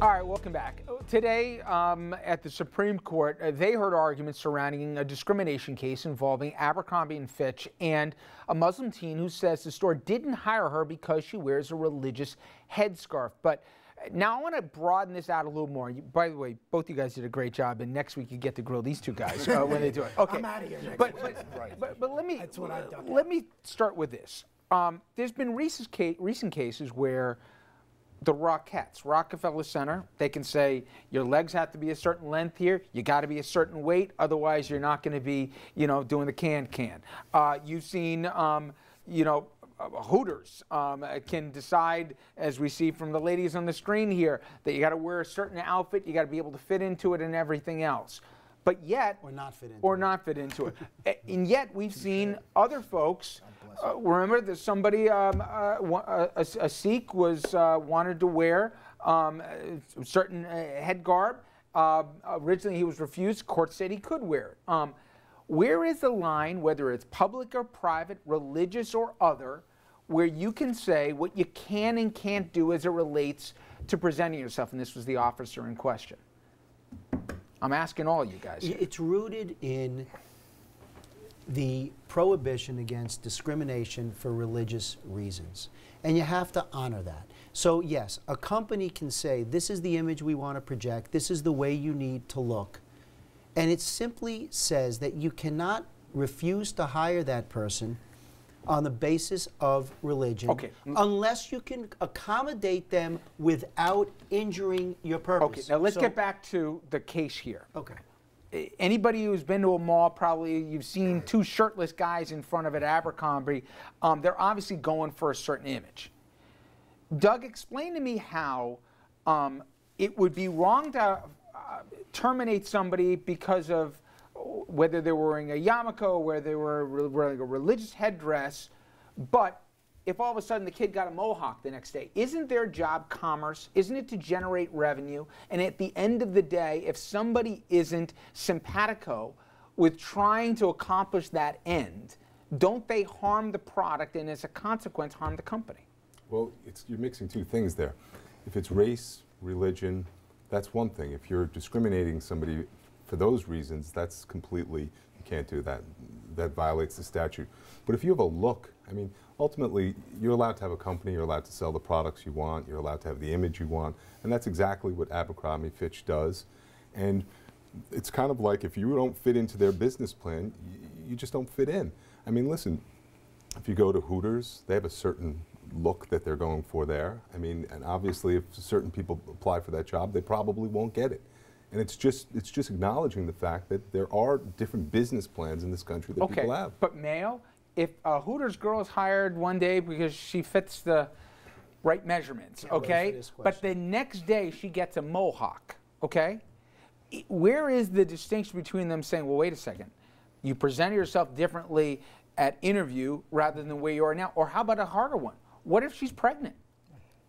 All right, welcome back. Today at the Supreme Court, they heard arguments surrounding a discrimination case involving Abercrombie and Fitch and a Muslim teen who says the store didn't hire her because she wears a religious headscarf. But now I want to broaden this out a little more. By the way, both you guys did a great job, and next week you get to grill these two guys when they do it. Okay. I'm out of here next but, week. But let me That's what I've done. Let me start with this. There's been recent cases where the Rockettes, Rockefeller Center, they can say your legs have to be a certain length here, you got to be a certain weight, otherwise you're not going to be, doing the can. You've seen, Hooters can decide, as we see from the ladies on the screen here, that you got to wear a certain outfit, you got to be able to fit into it and everything else. But yet, or not fit into it. And yet we've seen other folks. Remember that somebody, a Sikh was wanted to wear certain head garb. Originally, he was refused. Court said he could wear it. Where is the line, whether it's public or private, religious or other, where you can say what you can and can't do as it relates to presenting yourself? And this was the officer in question. I'm asking all you guys. It's rooted in the prohibition against discrimination for religious reasons. And you have to honor that. So yes, a company can say, this is the image we want to project, this is the way you need to look. And it simply says that you cannot refuse to hire that person on the basis of religion, unless you can accommodate them without injuring your purpose. Okay, now let's get back to the case here. Okay. Anybody who's been to a mall, probably you've seen two shirtless guys in front of it at Abercrombie. They're obviously going for a certain image. Doug, explain to me how it would be wrong to terminate somebody because of whether they were wearing a yarmulke or whether they were wearing a religious headdress, but if all of a sudden the kid got a mohawk the next day, isn't their job commerce? Isn't it to generate revenue? And at the end of the day, if somebody isn't simpatico with trying to accomplish that end, don't they harm the product and as a consequence harm the company? Well, you're mixing two things there. If it's race, religion, that's one thing. If you're discriminating somebody for those reasons, that's completely, you can't do that. That violates the statute. But if you have a look, I mean, ultimately, you're allowed to have a company, you're allowed to sell the products you want, you're allowed to have the image you want, and that's exactly what Abercrombie Fitch does. And it's kind of like if you don't fit into their business plan, you just don't fit in. I mean, listen, if you go to Hooters, they have a certain look that they're going for there. I mean, and obviously if certain people apply for that job, they probably won't get it. And it's just acknowledging the fact that there are different business plans in this country that people have. But Mayo, if a Hooters girl is hired one day because she fits the right measurements, but the next day she gets a mohawk, where is the distinction between them saying, well, wait a second, you present yourself differently at interview rather than the way you are now? Or how about a harder one? What if she's pregnant?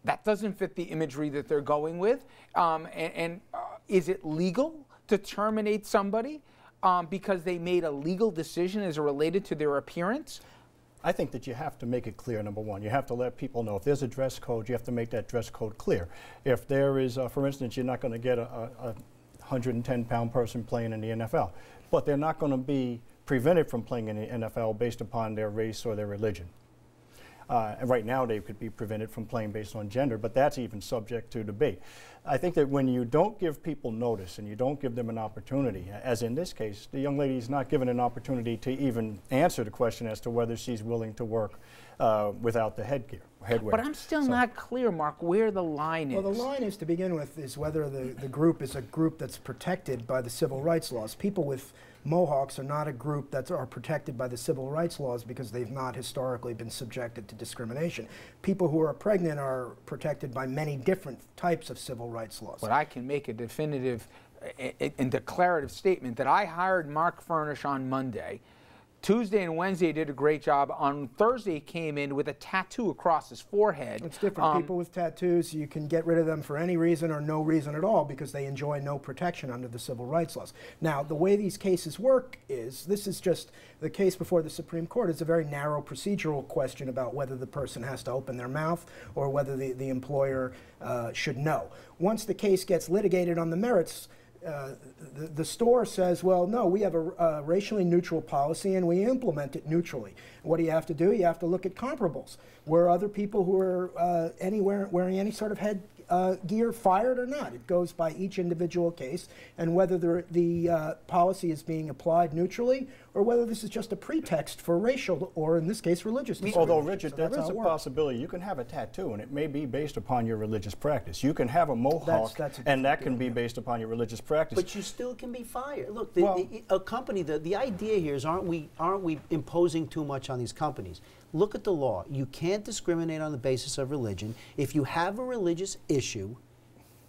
That doesn't fit the imagery that they're going with. Is it legal to terminate somebody because they made a legal decision as it related to their appearance? I think that you have to make it clear, number one. You have to let people know if there's a dress code, you have to make that dress code clear. If there is, for instance, you're not going to get a 110-pound person playing in the NFL, but they're not going to be prevented from playing in the NFL based upon their race or their religion. And right now they could be prevented from playing based on gender, but that's even subject to debate. I think that when you don't give people notice and you don't give them an opportunity, as in this case, the young lady is not given an opportunity to even answer the question as to whether she's willing to work without the headwear. But I'm still not clear, Mark, where the line is. Well, the line is, to begin with, is whether the group is a group that's protected by the civil rights laws. People with mohawks are not a group that are protected by the civil rights laws because they've not historically been subjected to discrimination. People who are pregnant are protected by many different types of civil rights laws. But I can make a definitive and declarative statement that I hired Mark Furnish on Monday Tuesday and Wednesday did a great job. On Thursday, he came in with a tattoo across his forehead. It's different. People with tattoos, you can get rid of them for any reason or no reason at all because they enjoy no protection under the civil rights laws. Now, the way these cases work is, this is just the case before the Supreme Court. It's a very narrow procedural question about whether the person has to open their mouth or whether the employer should know. Once the case gets litigated on the merits, the store says, well, no, we have a racially neutral policy and we implement it neutrally. What do you have to do? You have to look at comparables. Were other people who are wearing any sort of head gear fired or not? It goes by each individual case and whether the policy is being applied neutrally or whether this is just a pretext for racial or, in this case, religious discrimination. Although, Richard, So that's a possibility. You can have a tattoo and it may be based upon your religious practice. You can have a mohawk and that can be based upon your religious practice. But you still can be fired. Look, a company, the idea here is aren't we imposing too much on these companies? Look at the law. You can't discriminate on the basis of religion. If you have a religious issue,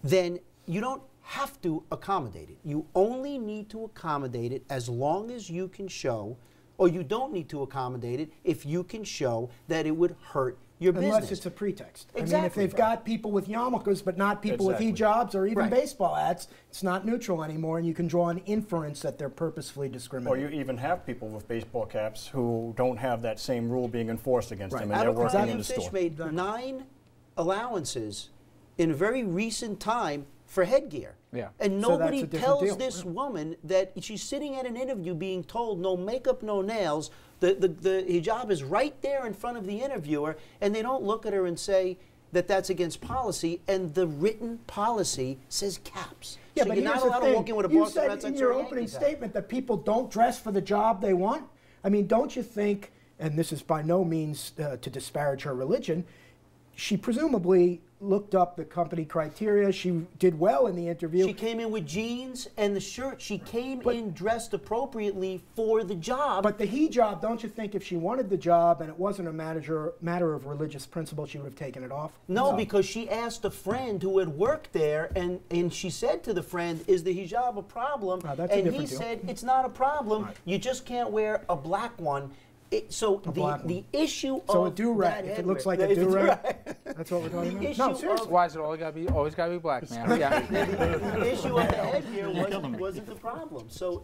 then you don't have to accommodate it. You only need to accommodate it as long as you can show, or you don't need to accommodate it if you can show that it would hurt your business. Unless it's a pretext. Exactly. I mean, if they've got people with yarmulkes but not people with hijabs or even baseball hats, it's not neutral anymore, and you can draw an inference that they're purposefully discriminating. Or you even have people with baseball caps who don't have that same rule being enforced against them, and they're Abercrombie working in and the Fitch store. made 9 allowances in a very recent time for headgear. Yeah. And So nobody that's a different tells deal. this woman that she's sitting at an interview being told no makeup, no nails. The hijab is right there in front of the interviewer, and they don't look at her and say that that's against policy, and the written policy says caps. Yeah, so but you're not here's the allowed to thing. walk in with a You Boston said Red Sox in your or a opening Yankees hat. statement that people don't dress for the job they want. I mean, don't you think, and this is by no means to disparage her religion, she presumably looked up the company criteria. She did well in the interview. She came in with jeans and the shirt. She came in dressed appropriately for the job. But the hijab, don't you think if she wanted the job and it wasn't a matter of religious principle, she would have taken it off? No, because she asked a friend who had worked there, and she said to the friend, is the hijab a problem? That's a and he different deal. said, it's not a problem. Right. You just can't wear a black one. So the issue So of a do-rag, that if it looks like headwear- a do-rag, that's what we're talking The about? issue No, of- seriously. Why is it always got to be black, man? Yeah. the issue of the headgear wasn't the problem. So,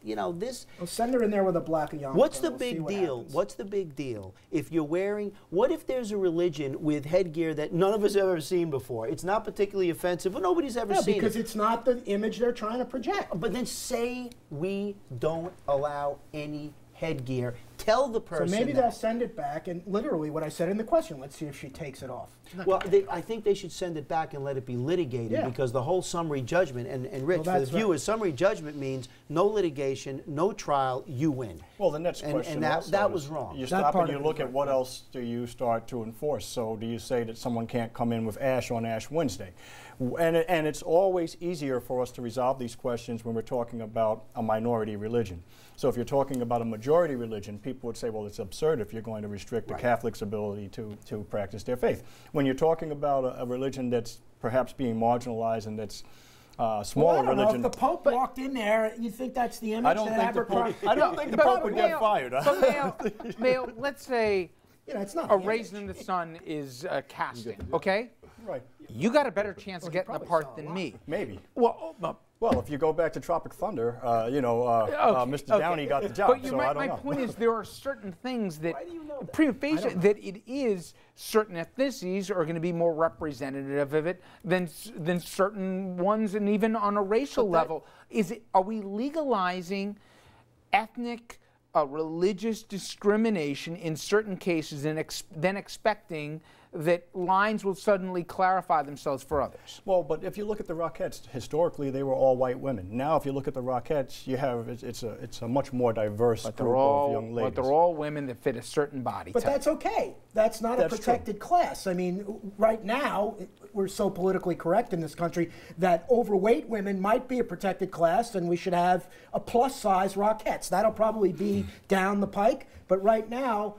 you know, this... Well, send her in there with a black yarmulke. What's the We'll see big what deal? happens. What's the big deal if you're wearing... What if there's a religion with headgear that none of us have ever seen before? It's not particularly offensive, but nobody's ever seen because it. it's not the image they're trying to project. But then say we don't allow any headgear. Tell the person So maybe that. they'll send it back, and literally what I said in the question, let's see if she takes it off. Well, I think they should send it back and let it be litigated because the whole summary judgment, and Rich, for the that's right. viewers, summary judgment means no litigation, no trial, you win. Well, the next And question that also was is wrong. You That stop part and you of it look is at right. what else do you start to enforce. So do you say that someone can't come in with Ash on Ash Wednesday? And it's always easier for us to resolve these questions when we're talking about a minority religion. So if you're talking about a majority religion, people would say, well, it's absurd if you're going to restrict the Catholics' ability to practice their faith. When you're talking about a religion that's perhaps being marginalized and that's smaller I don't religion. know. If the Pope walked in there, you think that's the image I don't that think the Abercrombie... Pope, I don't think the Pope would get fired. But Mayo, let's say You know, it's not a the raisin in image. the sun is casting, okay? Right. You got a better chance of he getting the probably part saw a than lot. me. Maybe. Well, Well, if you go back to Tropic Thunder, Mr. Downey got the job, But so I don't my know. point is there are certain things that, Why do you know that? prima facie, that it is certain ethnicities are going to be more representative of it than certain ones, and even on a racial level. Are we legalizing ethnic, religious discrimination in certain cases and then expecting that lines will suddenly clarify themselves for others? Well, but if you look at the Rockettes, historically they were all white women. Now, if you look at the Rockettes, you have it's a much more diverse group of young ladies. But they're all women that fit a certain body But type. that's okay. That's not a That's protected class. I mean, right now, we're so politically correct in this country that overweight women might be a protected class, and we should have a plus-size Rockettes. That'll probably be down the pike. But right now,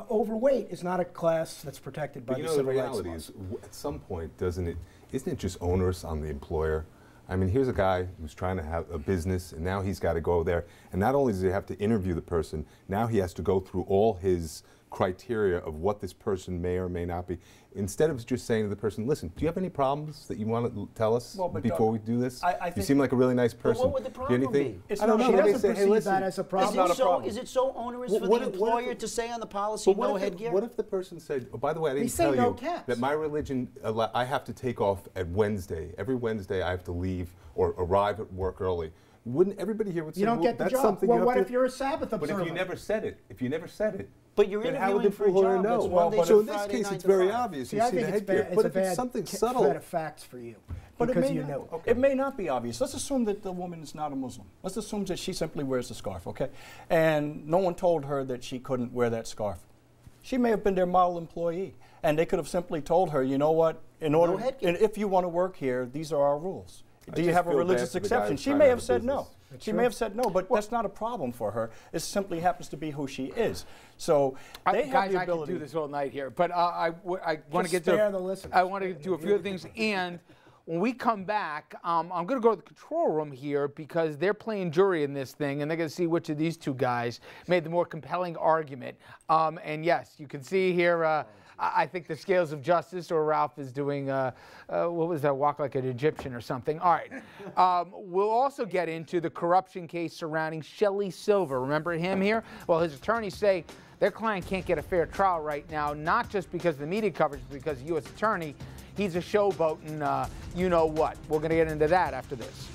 overweight is not a class that's protected by But the you know, the civil rights reality laws. is, at some point, isn't it just onerous on the employer? I mean, here's a guy who's trying to have a business, and now he's got to go there. And not only does he have to interview the person, now he has to go through all his criteria of what this person may or may not be. Instead of just saying to the person, listen, do you have any problems that you want to tell us before we do this? You seem like a really nice person. What would the problem be? I don't know. She Maybe doesn't say, hey, perceive listen. that as a problem. Is it so onerous for the employer to say on the policy no headgear? What if the person said, oh, by the way, I didn't say tell no you caps. that my religion, I have to take off at Wednesday. Every Wednesday I have to leave or arrive at work early. Wouldn't everybody here would say, You don't get the that's job. something Well, you have what to, if you're a Sabbath observer? But if you never said it, But you're then how would the interviewing for a employer job that's know? Monday So to in this Friday, case, 9 it's to very 5. obvious. See, You I see think the it's headgear. bad. But It's if a it's something bad subtle, set of facts for you. But it because may you not, know. it may not be obvious. Let's assume that the woman is not a Muslim. Let's assume that she simply wears a scarf, okay? And no one told her that she couldn't wear that scarf. She may have been their model employee, and they could have simply told her, you know what, and if you want to work here, these are our rules. Do you have a religious exception? She may have said no. She may have said no, but that's not a problem for her. It simply happens to be who she is. So they have guys, the I ability. could do this all night here, but I want to get spare to the listeners. I want to do a few other things. And when we come back, I'm going to go to the control room here because they're playing jury in this thing, and they're going to see which of these two guys made the more compelling argument. And yes, you can see here. I think the scales of justice, or Ralph is doing, what was that, walk like an Egyptian or something. All right. We'll also get into the corruption case surrounding Shelley Silver. Remember him here? Well, his attorneys say their client can't get a fair trial right now, not just because of the media coverage, but because the U.S. attorney, he's a showboat and you know what. We're going to get into that after this.